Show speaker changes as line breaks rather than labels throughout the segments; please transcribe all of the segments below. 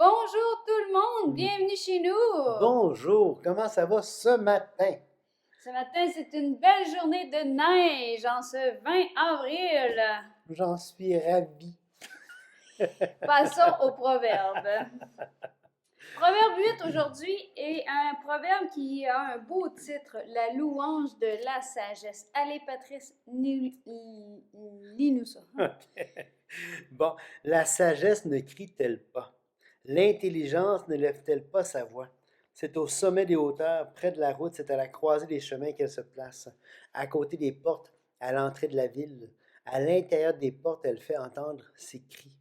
Bonjour tout le monde, bienvenue chez nous.
Bonjour, comment ça va ce matin?
Ce matin, c'est une belle journée de neige en ce 20 avril.
J'en suis ravi.
Passons au proverbe. Proverbe 8 aujourd'hui est un proverbe qui a un beau titre, La louange de la sagesse. Allez, Patrice, lis-nous ça.
Bon, la sagesse ne crie-t-elle pas? L'intelligence ne lève-t-elle pas sa voix? C'est au sommet des hauteurs, près de la route, c'est à la croisée des chemins qu'elle se place, à côté des portes, à l'entrée de la ville. À l'intérieur des portes, elle fait entendre ses cris.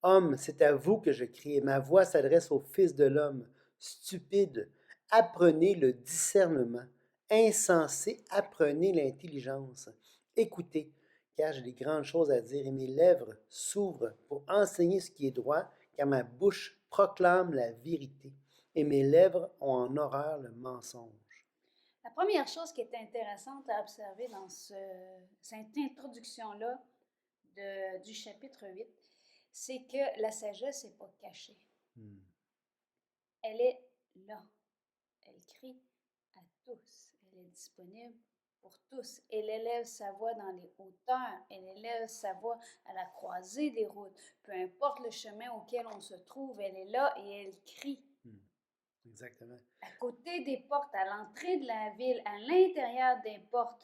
Homme, c'est à vous que je crie, et ma voix s'adresse au Fils de l'homme. Stupide, apprenez le discernement. Insensé, apprenez l'intelligence. Écoutez, car j'ai des grandes choses à dire, et mes lèvres s'ouvrent pour enseigner ce qui est droit, car ma bouche proclame la vérité, et mes lèvres ont en horreur le mensonge.
La première chose qui est intéressante à observer dans cette introduction-là du chapitre 8, c'est que la sagesse n'est pas cachée. Elle est là. Elle crie à tous. Elle est disponible pour tous. Elle élève sa voix dans les hauteurs. Elle élève sa voix à la croisée des routes. Peu importe le chemin auquel on se trouve, elle est là et elle crie.
Exactement.
À côté des portes, à l'entrée de la ville, à l'intérieur des portes.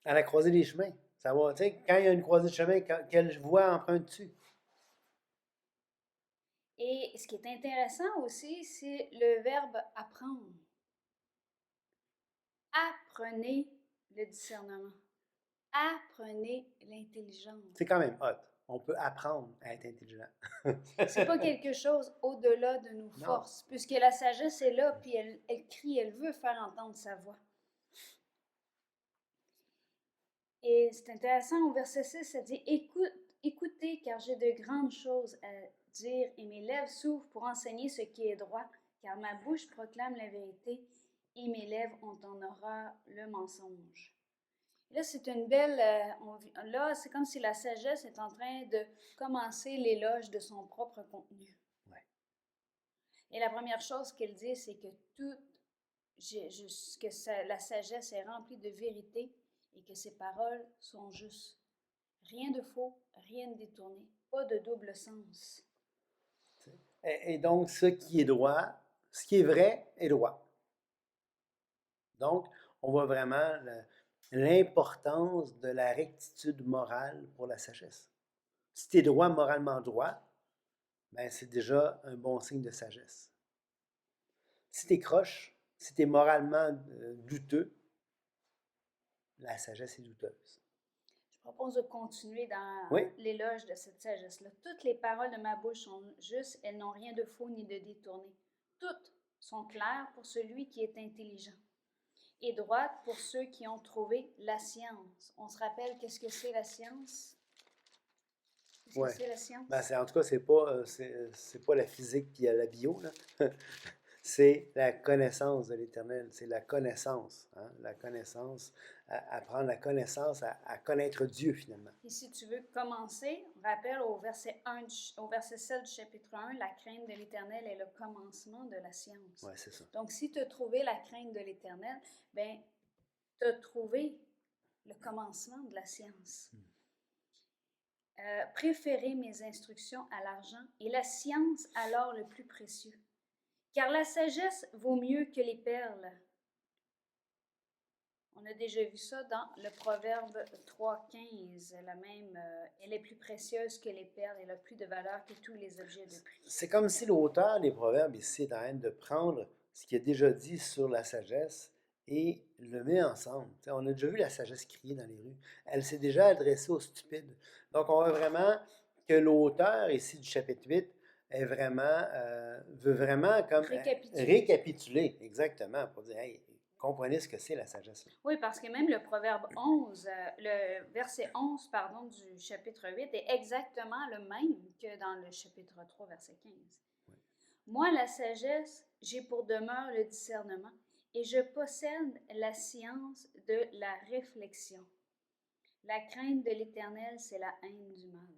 À la croisée des chemins. Ça va, tu sais, quand il y a une croisée de chemin, quelle voie empruntes-tu?
Et ce qui est intéressant aussi, c'est le verbe apprendre. Apprenez le discernement. Apprenez l'intelligence.
C'est quand même hot. On peut apprendre à être intelligent.
C'est pas quelque chose au-delà de nos
Non.
forces, puisque la sagesse est là, puis elle crie, elle veut faire entendre sa voix. Et c'est intéressant, au verset 6, ça dit écoutez, car j'ai de grandes choses à dire, et mes lèvres s'ouvrent pour enseigner ce qui est droit, car ma bouche proclame la vérité, et mes lèvres ont en horreur le mensonge. Et là, c'est une belle. Là, c'est comme si la sagesse est en train de commencer l'éloge de son propre contenu.
Ouais.
Et la première chose qu'elle dit, c'est que la sagesse est remplie de vérité et que ses paroles sont justes. Rien de faux, rien de détourné, pas de double sens.
Et donc, ce qui est droit, ce qui est vrai est droit. Donc, on voit vraiment l'importance de la rectitude morale pour la sagesse. Si tu es droit, moralement droit, ben c'est déjà un bon signe de sagesse. Si tu es croche, si tu es moralement douteux, la sagesse est douteuse.
Je propose de continuer dans
Oui.
l'éloge de cette sagesse-là. Toutes les paroles de ma bouche sont justes, elles n'ont rien de faux ni de détourné. Toutes sont claires pour celui qui est intelligent et droites pour ceux qui ont trouvé la science. On se rappelle qu'est-ce que c'est la science? Qu'est-ce que c'est la science?
Ben, en tout cas, c'est pas la physique puis la bio, là. C'est la connaissance de l'Éternel, c'est la connaissance, hein? La connaissance, apprendre la connaissance, à connaître Dieu finalement.
Et si tu veux commencer, rappelle au verset 7 du chapitre 1, la crainte de l'Éternel est le commencement de la science.
Ouais, c'est ça.
Donc, si tu as trouvé la crainte de l'Éternel, ben, tu as trouvé le commencement de la science. Préférez mes instructions à l'argent et la science à l'or le plus précieux. Car la sagesse vaut mieux que les perles. On a déjà vu ça dans le Proverbe 3,15. La même, elle est plus précieuse que les perles, elle a plus de valeur que tous les objets de prix.
C'est comme si l'auteur des Proverbes ici est en train de prendre ce qu'il a déjà dit sur la sagesse et le met ensemble. T'sais, on a déjà vu la sagesse crier dans les rues. Elle s'est déjà adressée aux stupides. Donc, on voit vraiment que l'auteur ici du chapitre 8 veut vraiment comme récapituler exactement pour dire, hey, comprenez ce que c'est la sagesse.
Oui, parce que même le Proverbe 11, le verset 11, pardon, du chapitre 8 est exactement le même que dans le chapitre 3, verset 15. Oui. Moi, la sagesse, j'ai pour demeure le discernement et je possède la science de la réflexion. La crainte de l'Éternel, c'est la haine du mal.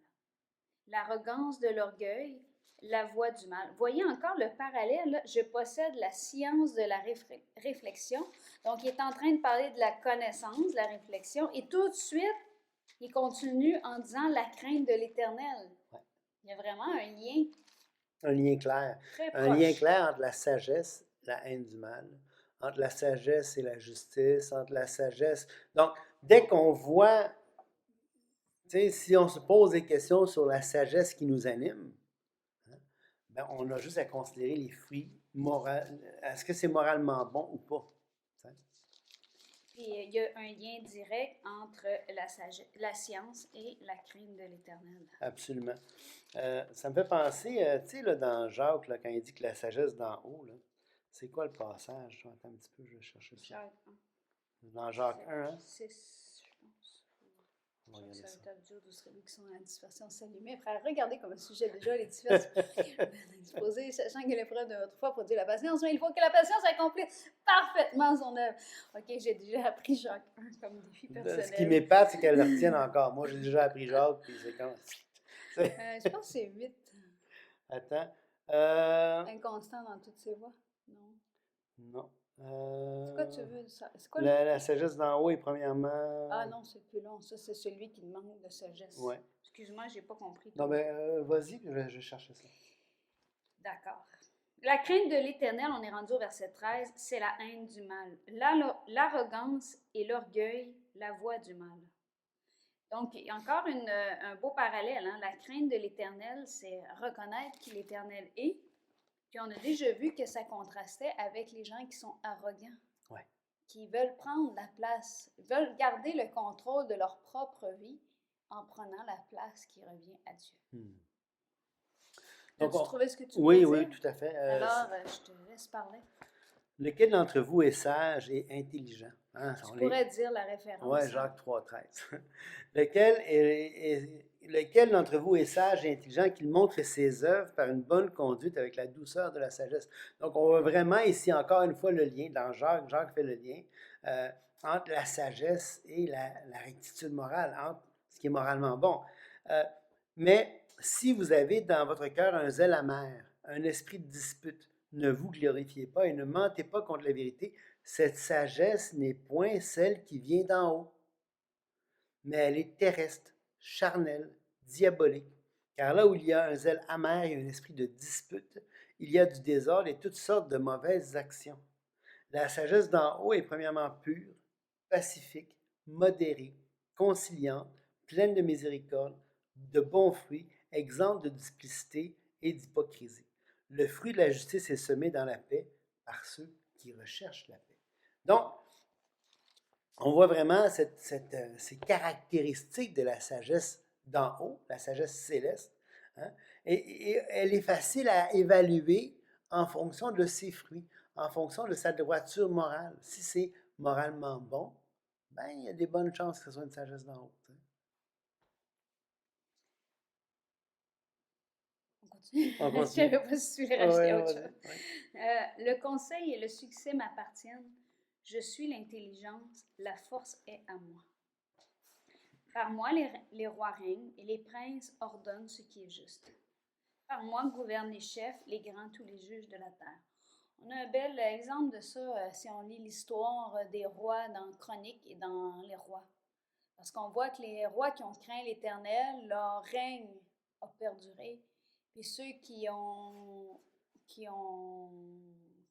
l'arrogance de l'orgueil, la voie du mal. Voyez encore le parallèle, là. Je possède la science de la réflexion. Donc, il est en train de parler de la connaissance, de la réflexion, et tout de suite, il continue en disant la crainte de l'Éternel.
Ouais.
Il y a vraiment un lien.
Un lien clair.
Très proche.
Un lien clair entre la sagesse, la haine du mal, entre la sagesse et la justice, entre la sagesse. Donc, dès qu'on voit, tu sais, si on se pose des questions sur la sagesse qui nous anime, hein, ben on a juste à considérer les fruits moraux. Est-ce que c'est moralement bon ou pas?
Puis il y a un lien direct entre la science et la crainte de l'Éternel.
Absolument. Ça me fait penser, tu sais, là, dans Jacques, là, quand il dit que la sagesse d'en haut, là, c'est quoi le passage? Attends un petit peu, je vais chercher ça.
Jacques 1.
Dans Jacques 1, hein?
6, je pense.
On va regarder ça.
D'où serait qui sont en dispersion s'allumer. Frère, regardez comme un sujet déjà les dispersions disposés, sachant que l'épreuve de votre foi produit la patience, mais il faut que la patience accomplisse parfaitement son œuvre. OK, j'ai déjà appris Jacques 1 comme défi personnel.
Ce qui m'épate, c'est qu'elle le retienne encore. Moi, j'ai déjà appris Jacques, puis c'est comme...
je pense que c'est 8.
Attends.
Inconstant dans toutes ses voies. Non.
Non.
C'est quoi tu veux? C'est quoi
la sagesse d'en haut est premièrement...
Ah non, c'est plus long. Ça, c'est celui qui manque de sagesse.
Ouais.
Excuse-moi, j'ai pas compris.
Non, ben, vas-y, je vais chercher ça.
D'accord. La crainte de l'Éternel, on est rendu au verset 13, c'est la haine du mal. L'arrogance et l'orgueil, la voie du mal. Donc, il y a encore un beau parallèle. Hein? La crainte de l'Éternel, c'est reconnaître qui l'Éternel est. Puis on a déjà vu que ça contrastait avec les gens qui sont arrogants.
Ouais.
Qui veulent prendre la place, veulent garder le contrôle de leur propre vie en prenant la place qui revient à Dieu. Donc, tu trouvais ce que tu voulais dire?
Oui, tout à fait.
Alors, je te laisse parler.
Lequel d'entre vous est sage et intelligent? Hein,
tu pourrais dire la référence.
Oui, Jacques 3,13. Lequel d'entre vous est sage et intelligent qu'il montre ses œuvres par une bonne conduite avec la douceur de la sagesse? Donc, on voit vraiment ici encore une fois le lien. Dans Jacques, Jacques fait le lien entre la sagesse et la rectitude morale, entre ce qui est moralement bon. Mais si vous avez dans votre cœur un zèle amer, un esprit de dispute, ne vous glorifiez pas et ne mentez pas contre la vérité. Cette sagesse n'est point celle qui vient d'en haut, mais elle est terrestre, charnelle, diabolique. Car là où il y a un zèle amer et un esprit de dispute, il y a du désordre et toutes sortes de mauvaises actions. La sagesse d'en haut est premièrement pure, pacifique, modérée, conciliante, pleine de miséricorde, de bons fruits, exempte de duplicité et d'hypocrisie. Le fruit de la justice est semé dans la paix par ceux qui recherchent la paix. Donc, on voit vraiment ces caractéristiques de la sagesse d'en haut, la sagesse céleste, hein, et elle est facile à évaluer en fonction de ses fruits, en fonction de sa droiture morale. Si c'est moralement bon, ben, il y a des bonnes chances que ce soit une sagesse d'en haut.
On continue. Je ne savais pas si tu voulais rajouter autre chose. Le conseil et le succès m'appartiennent. Je suis l'intelligence, la force est à moi. Par moi, les rois règnent et les princes ordonnent ce qui est juste. Par moi gouvernent les chefs, les grands, tous les juges de la terre. On a un bel exemple de ça si on lit l'histoire des rois dans Chroniques et dans les rois. Parce qu'on voit que les rois qui ont craint l'Éternel, leur règne a perduré. Puis ceux qui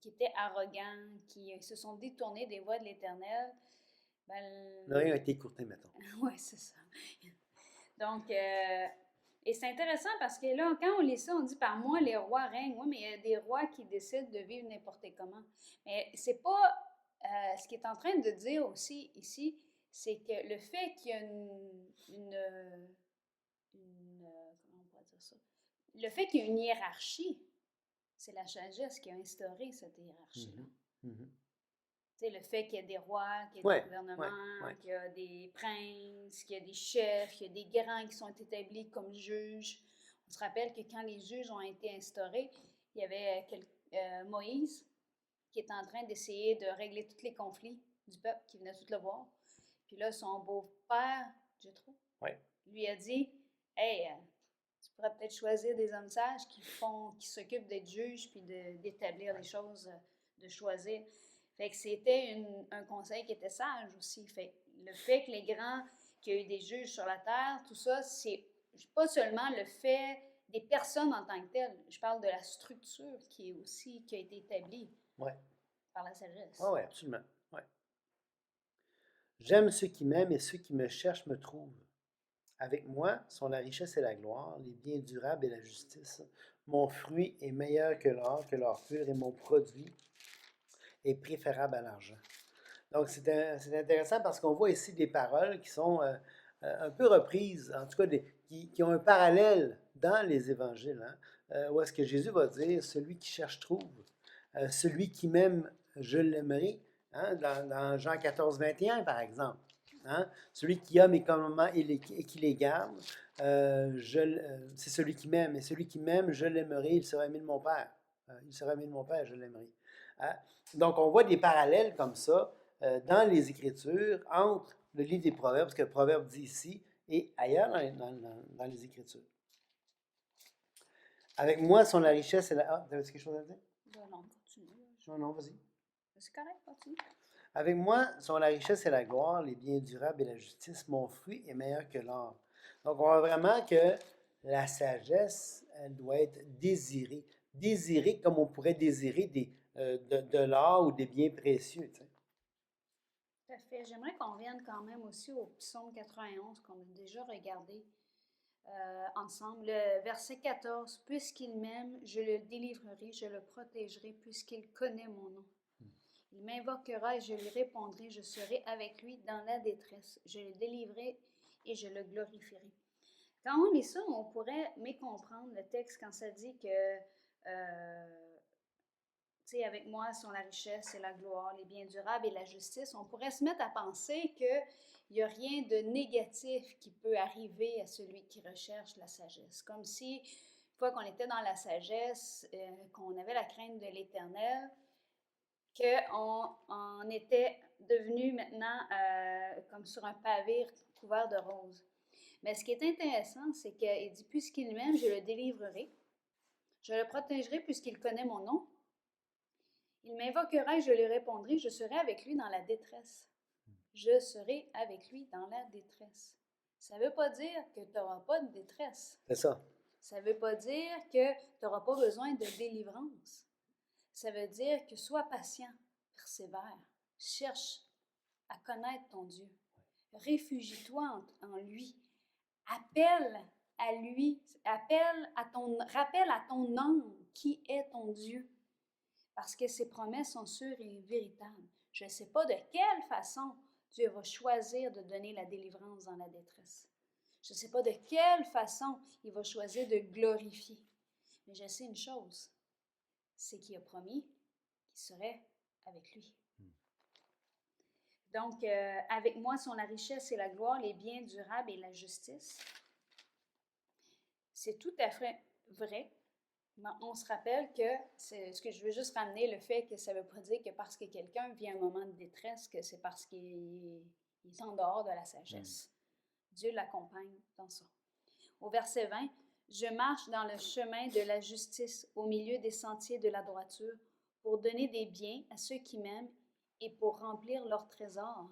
étaient arrogants, qui se sont détournés des voies de l'Éternel, ben,
le règne a été écourté, mettons.
Oui, c'est ça. Donc, et c'est intéressant parce que là, quand on lit ça, on dit par moi les rois règnent. Oui, mais il y a des rois qui décident de vivre n'importe comment. Mais c'est pas ce qu'il est en train de dire aussi ici, c'est que le fait qu'il y a comment on pourrait dire ça? Le fait qu'il y a une hiérarchie, c'est la sagesse qui a instauré cette hiérarchie-là. Tu sais, le fait qu'il y a des rois, qu'il y a des gouvernements, qu'il y a des princes, qu'il y a des chefs, qu'il y a des grands qui sont établis comme juges. On se rappelle que quand les juges ont été instaurés, il y avait Moïse qui était en train d'essayer de régler tous les conflits du peuple qui venait tout le voir. Puis là, son beau-père, Jéthro, lui a dit « Hey, tu pourrais peut-être choisir des hommes sages qui s'occupent d'être juges puis d'établir les choses, de choisir. Fait que c'était un conseil qui était sage aussi. Fait que le fait que les grands, qu'il y a eu des juges sur la terre, tout ça, c'est pas seulement le fait des personnes en tant que telles. Je parle de la structure qui a été établie
Ouais.
par la sagesse.
Oui, absolument. Ouais. J'aime ceux qui m'aiment et ceux qui me cherchent me trouvent. Avec moi sont la richesse et la gloire, les biens durables et la justice. Mon fruit est meilleur que l'or pur, et mon produit est préférable à l'argent. Donc, c'est intéressant parce qu'on voit ici des paroles qui sont un peu reprises, en tout cas qui ont un parallèle dans les évangiles, où est-ce que Jésus va dire, celui qui cherche trouve, celui qui m'aime, je l'aimerai, dans Jean 14, 21, par exemple. Celui qui a mes commandements et qui les garde, c'est celui qui m'aime. Et celui qui m'aime, je l'aimerai, il sera aimé de mon Père. Il sera aimé de mon Père, je l'aimerai. Donc, on voit des parallèles comme ça dans les Écritures entre le livre des Proverbes, ce que le Proverbe dit ici, et ailleurs dans les Écritures. Avec moi sont la richesse et la... Ah, tu avais quelque chose à dire?
Non, continue.
Non, vas-y.
C'est correct, continue.
Avec moi sont la richesse et la gloire, les biens durables et la justice. Mon fruit est meilleur que l'or. Donc, on voit vraiment que la sagesse, elle doit être désirée. Désirée comme on pourrait désirer de l'or ou des biens précieux. Tu sais.
Tout à fait. J'aimerais qu'on revienne quand même aussi au psaume 91 qu'on a déjà regardé ensemble. Le verset 14. Puisqu'il m'aime, je le délivrerai, je le protégerai, puisqu'il connaît mon nom. Il m'invoquera et je lui répondrai, je serai avec lui dans la détresse. Je le délivrerai et je le glorifierai. Quand on lit ça, on pourrait mécomprendre le texte quand ça dit que, tu sais, avec moi sont la richesse et la gloire, les biens durables et la justice. On pourrait se mettre à penser qu'il n'y a rien de négatif qui peut arriver à celui qui recherche la sagesse. Comme si, une fois qu'on était dans la sagesse, qu'on avait la crainte de l'Éternel, qu'on était devenu maintenant comme sur un pavé couvert de roses. Mais ce qui est intéressant, c'est qu'il dit, puisqu'il m'aime, je le délivrerai. Je le protégerai puisqu'il connaît mon nom. Il m'invoquera et je lui répondrai, je serai avec lui dans la détresse. Je serai avec lui dans la détresse. Ça ne veut pas dire que tu n'auras pas de détresse.
C'est ça.
Ça ne veut pas dire que tu n'auras pas besoin de délivrance. Ça veut dire que sois patient, persévère, cherche à connaître ton Dieu. Réfugie-toi en lui. Appelle à lui, rappelle à ton âme qui est ton Dieu. Parce que ses promesses sont sûres et véritables. Je ne sais pas de quelle façon Dieu va choisir de donner la délivrance dans la détresse. Je ne sais pas de quelle façon il va choisir de glorifier. Mais je sais une chose, c'est qu'il a promis qu'il serait avec lui. Donc, avec moi sont la richesse et la gloire, les biens durables et la justice. C'est tout à fait vrai. Mais on se rappelle que, c'est ce que je veux juste ramener, le fait que ça ne veut pas dire que parce que quelqu'un vit un moment de détresse, que c'est parce qu'il est en dehors de la sagesse. Dieu l'accompagne dans ça. Au verset 20, « Je marche dans le chemin de la justice, au milieu des sentiers de la droiture, pour donner des biens à ceux qui m'aiment et pour remplir leur trésor. »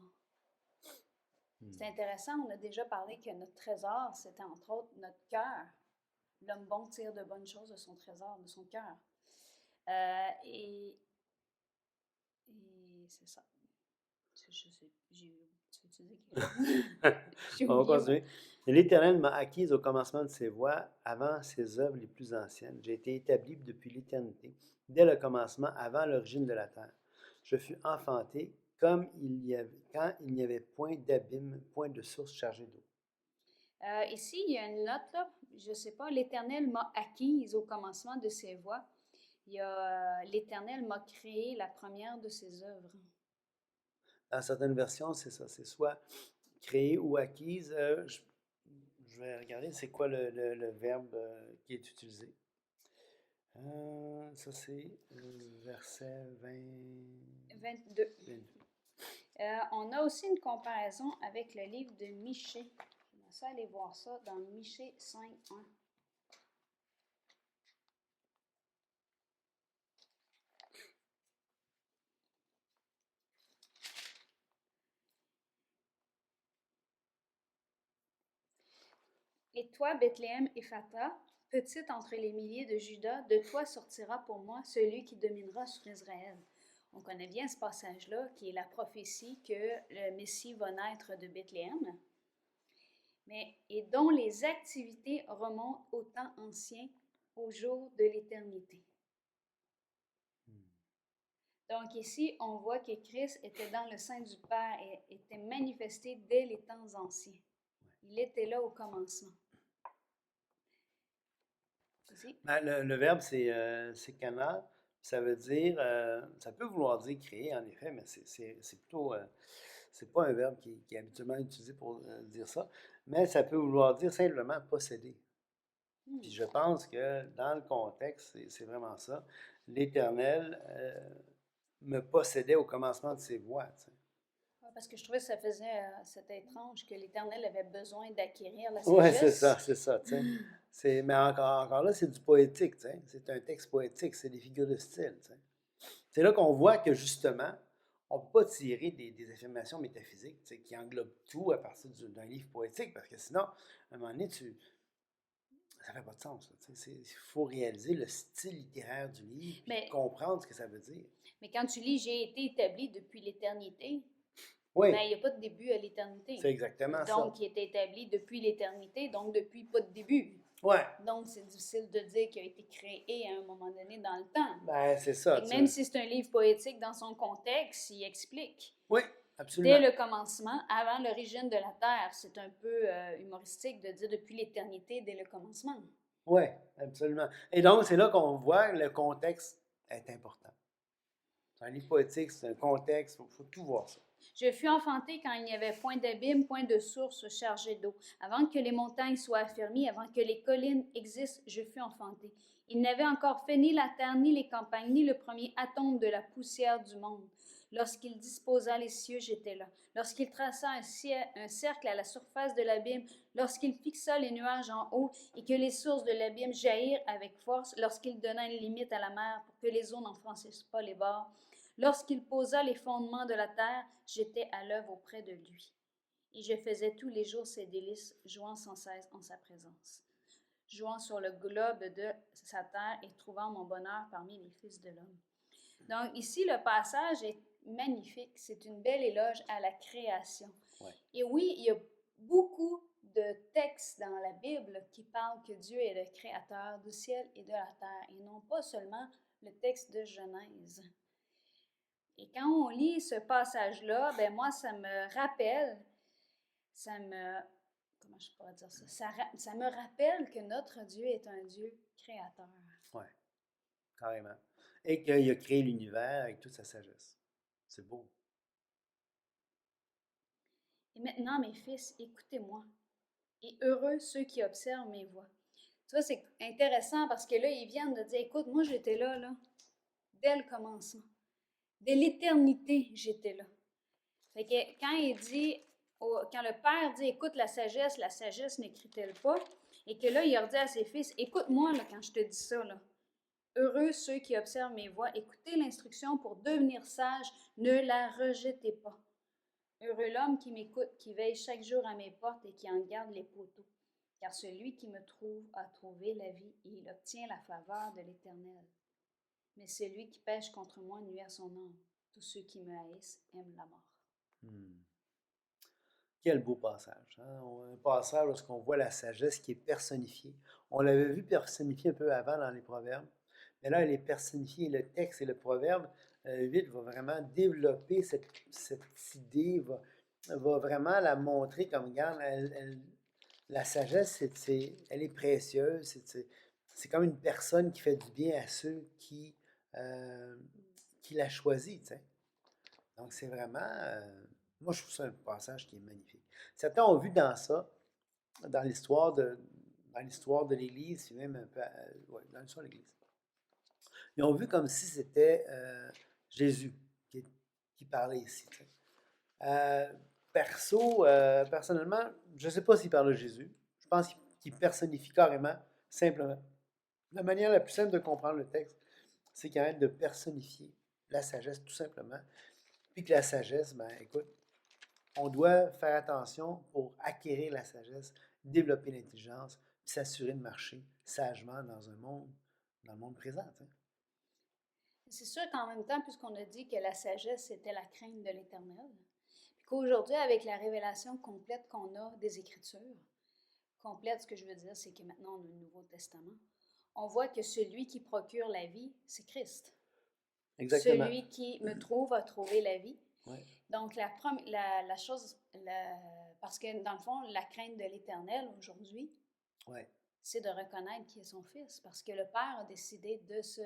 C'est intéressant, on a déjà parlé que notre trésor, c'était entre autres notre cœur. L'homme bon tire de bonnes choses de son trésor, de son cœur. Et c'est ça. Je sais, tu veux-tu dire quelque chose?
On va continuer. L'Éternel m'a acquise au commencement de ses voies, avant ses œuvres les plus anciennes. J'ai été établi depuis l'éternité, dès le commencement, avant l'origine de la terre. Je fus enfanté quand il n'y avait point d'abîme, point de source chargée d'eau.
Ici, il y a une note, là, je ne sais pas, l'Éternel m'a acquise au commencement de ses voies. Il y a l'Éternel m'a créé la première de ses œuvres.
Dans certaines versions, c'est ça, c'est soit créé ou acquise. Je vais regarder c'est quoi le verbe qui est utilisé. Ça, c'est verset
22. On a aussi une comparaison avec le livre de Michée. J'aimerais ça aller voir ça dans Michée 5.1. Et toi, Bethléem Ephrata, petite entre les milliers de Juda, de toi sortira pour moi celui qui dominera sur Israël. On connaît bien ce passage-là, qui est la prophétie que le Messie va naître de Bethléem, et dont les activités remontent au temps ancien, au jour de l'éternité. Donc ici, on voit que Christ était dans le sein du Père et était manifesté dès les temps anciens. Il était là au commencement.
Ben, le verbe, c'est canal. Ça veut dire, ça peut vouloir dire créer, en effet, mais c'est plutôt, c'est pas un verbe qui est habituellement utilisé pour dire ça, mais ça peut vouloir dire simplement posséder. Puis je pense que dans le contexte, c'est vraiment ça. L'Éternel me possédait au commencement de ses voies. Tu sais.
Parce que je trouvais que c'était étrange que l'Éternel avait besoin d'acquérir la
Oui,
sagesse.
c'est ça, tu sais. Mais encore là, c'est du poétique, tu sais. C'est un texte poétique, c'est des figures de style, tu sais. C'est là qu'on voit que justement, on ne peut pas tirer des affirmations métaphysiques tu sais, qui englobent tout à partir d'un livre poétique, parce que sinon, à un moment donné, ça fait pas de sens. Il faut réaliser le style littéraire du livre et comprendre ce que ça veut dire.
Mais quand tu lis « J'ai été établi depuis l'éternité »,
oui.
Ben, il n'y a pas de début à l'éternité.
C'est exactement ça.
Donc, il est établi depuis l'éternité, donc depuis pas de début.
Ouais.
Donc, c'est difficile de dire qu'il a été créé à un moment donné dans le temps.
Ben, c'est ça.
Et même si c'est un livre poétique, dans son contexte, il explique.
Oui, absolument.
Dès le commencement, avant l'origine de la Terre, c'est un peu humoristique de dire depuis l'éternité, dès le commencement.
Oui, absolument. Et donc, c'est là qu'on voit que le contexte est important. C'est un livre poétique, c'est un contexte, il faut tout voir ça.
Je fus enfanté quand il n'y avait point d'abîme, point de source chargée d'eau. Avant que les montagnes soient affermies, avant que les collines existent, je fus enfanté. Il n'avait encore fait ni la terre, ni les campagnes, ni le premier atome de la poussière du monde. Lorsqu'il disposa les cieux, j'étais là. Lorsqu'il traça un cercle à la surface de l'abîme, lorsqu'il fixa les nuages en haut et que les sources de l'abîme jaillirent avec force, lorsqu'il donna une limite à la mer pour que les eaux n'enfoncissent pas les bords, lorsqu'il posa les fondements de la terre, j'étais à l'œuvre auprès de lui. Et je faisais tous les jours ses délices, jouant sans cesse en sa présence, jouant sur le globe de sa terre et trouvant mon bonheur parmi les fils de l'homme. Donc ici, le passage est magnifique. C'est une belle éloge à la création.
Ouais.
Et oui, il y a beaucoup de textes dans la Bible qui parlent que Dieu est le créateur du ciel et de la terre, et non pas seulement le texte de Genèse. Et quand on lit ce passage-là, ben moi, ça me rappelle, comment je pourrais dire ça? Ça me rappelle que notre Dieu est un Dieu créateur.
Oui, carrément. Et qu'il a créé l'univers avec toute sa sagesse. C'est beau.
Et maintenant, mes fils, écoutez-moi. Et heureux ceux qui observent mes voies. Tu vois, c'est intéressant parce que là, ils viennent de dire, écoute, moi, j'étais là, dès le commencement. Dès l'éternité, j'étais là. Fait que quand il dit, quand le père dit, écoute la sagesse n'écrit-elle pas? Et que là, il a dit à ses fils, écoute-moi là, quand je te dis ça, là. Heureux ceux qui observent mes voies, écoutez l'instruction pour devenir sage, ne la rejetez pas. Heureux l'homme qui m'écoute, qui veille chaque jour à mes portes et qui en garde les poteaux. Car celui qui me trouve a trouvé la vie et il obtient la faveur de l'Éternel. Mais celui qui pêche contre moi nuit à son âme. Tous ceux qui me haïssent aiment la mort.
Quel beau passage. Hein? Un passage où on voit la sagesse qui est personnifiée. On l'avait vu personnifiée un peu avant dans les proverbes, mais là, elle est personnifiée. Le texte et le proverbe 8 va vraiment développer cette idée, va vraiment la montrer comme, regarde, la sagesse, elle est précieuse. C'est comme une personne qui fait du bien à ceux qui la choisit. T'sais. Donc, c'est vraiment... moi, je trouve ça un passage qui est magnifique. Certains ont vu dans ça, dans l'histoire de l'Église, puis même un peu, dans l'histoire de l'Église. Ils ont vu comme si c'était Jésus qui parlait ici. Personnellement, je ne sais pas s'il parle de Jésus. Je pense qu'il personnifie carrément, simplement. La manière la plus simple de comprendre le texte, c'est qu'il arrête de personnifier la sagesse, tout simplement. Puis que la sagesse, ben écoute, on doit faire attention pour acquérir la sagesse développer l'intelligence, puis s'assurer de marcher sagement dans le monde présent. Tu sais.
C'est sûr qu'en même temps, puisqu'on a dit que la sagesse, c'était la crainte de l'Éternel, puis qu'aujourd'hui, avec la révélation complète qu'on a des Écritures, complète, ce que je veux dire, c'est que maintenant, on a le Nouveau Testament, on voit que celui qui procure la vie, c'est Christ.
Exactement.
Celui qui me trouve a trouvé la vie.
Ouais.
Donc, la chose, parce que dans le fond, la crainte de l'Éternel aujourd'hui,
ouais.
c'est de reconnaître qui est son Fils, parce que le Père a décidé de se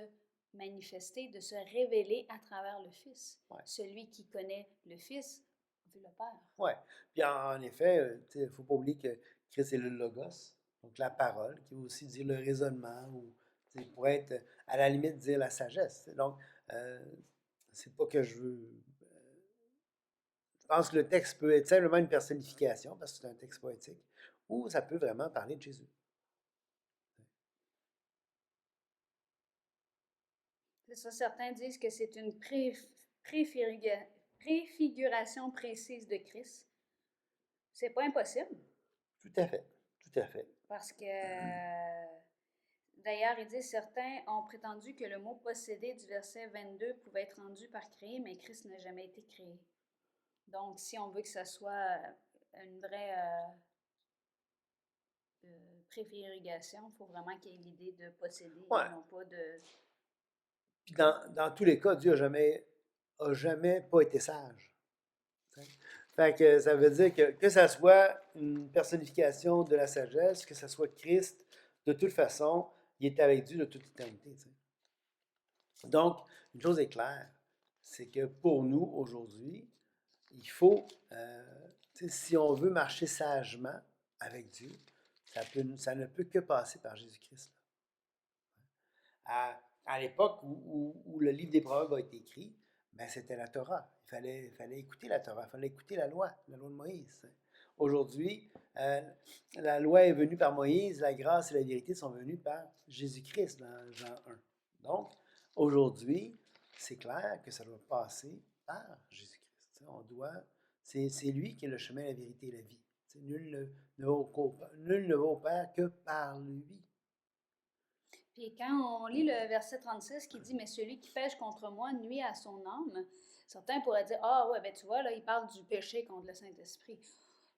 manifester, de se révéler à travers le Fils.
Ouais.
Celui qui connaît le Fils a vu le Père.
Oui. Puis en effet, il ne faut pas oublier que Christ est le Logos, donc la parole, qui veut aussi dire le raisonnement, ou pourrait être à la limite dire la sagesse. Donc, c'est pas que je veux. Je pense que le texte peut être simplement une personnification, parce que c'est un texte poétique, ou ça peut vraiment parler de Jésus.
C'est ça, certains disent que c'est une préfiguration précise de Christ. C'est pas impossible.
Tout à fait, tout à fait.
Parce que, d'ailleurs, il dit, certains ont prétendu que le mot possédé du verset 22 pouvait être rendu par créer, mais Christ n'a jamais été créé. Donc, si on veut que ça soit une vraie préfiguration, il faut vraiment qu'il y ait l'idée de posséder,
ouais.
Et non pas de...
Puis dans tous les cas, Dieu n'a jamais pas été sage. Fait que ça veut dire que ça soit une personnification de la sagesse, que ça soit Christ, de toute façon, il est avec Dieu de toute éternité. Tu sais. Donc, une chose est claire, c'est que pour nous, aujourd'hui, il faut, si on veut marcher sagement avec Dieu, ça ne peut que passer par Jésus-Christ. À l'époque où le livre des Proverbes a été écrit, ben c'était la Torah. Il fallait écouter la Torah, il fallait écouter la loi de Moïse. Aujourd'hui, la loi est venue par Moïse, la grâce et la vérité sont venues par Jésus-Christ dans Jean 1. Donc, aujourd'hui, c'est clair que ça doit passer par Jésus-Christ. C'est lui qui est le chemin, la vérité et la vie. Nul ne va au Père que par lui.
Puis quand on lit le verset 36 qui dit « Mais celui qui pêche contre moi nuit à son âme », certains pourraient dire « Ah ouais, ben tu vois, là, il parle du péché contre le Saint-Esprit ».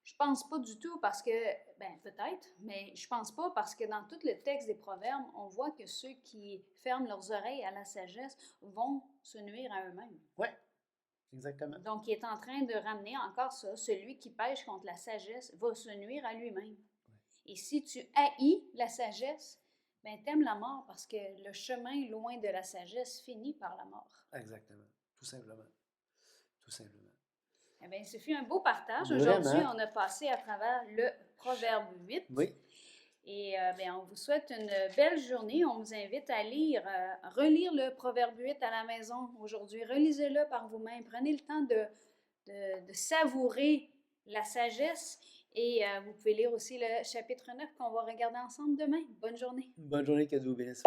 Je pense pas du tout parce que, ben peut-être, mais je pense pas parce que dans tout le texte des Proverbes, on voit que ceux qui ferment leurs oreilles à la sagesse vont se nuire à eux-mêmes.
Oui, exactement.
Donc, il est en train de ramener encore ça. Celui qui pêche contre la sagesse va se nuire à lui-même. Ouais. Et si tu haïs la sagesse, ben t'aimes la mort parce que le chemin loin de la sagesse finit par la mort.
Exactement. Tout simplement. Tout simplement.
Eh bien, ce fut un beau partage. Aujourd'hui, on a passé à travers le Proverbe 8.
Oui.
Et bien, on vous souhaite une belle journée. On vous invite à relire le Proverbe 8 à la maison aujourd'hui. Relisez-le par vous-même. Prenez le temps de savourer la sagesse. Et vous pouvez lire aussi le chapitre 9 qu'on va regarder ensemble demain. Bonne journée.
Bonne journée, que Dieu vous bénisse.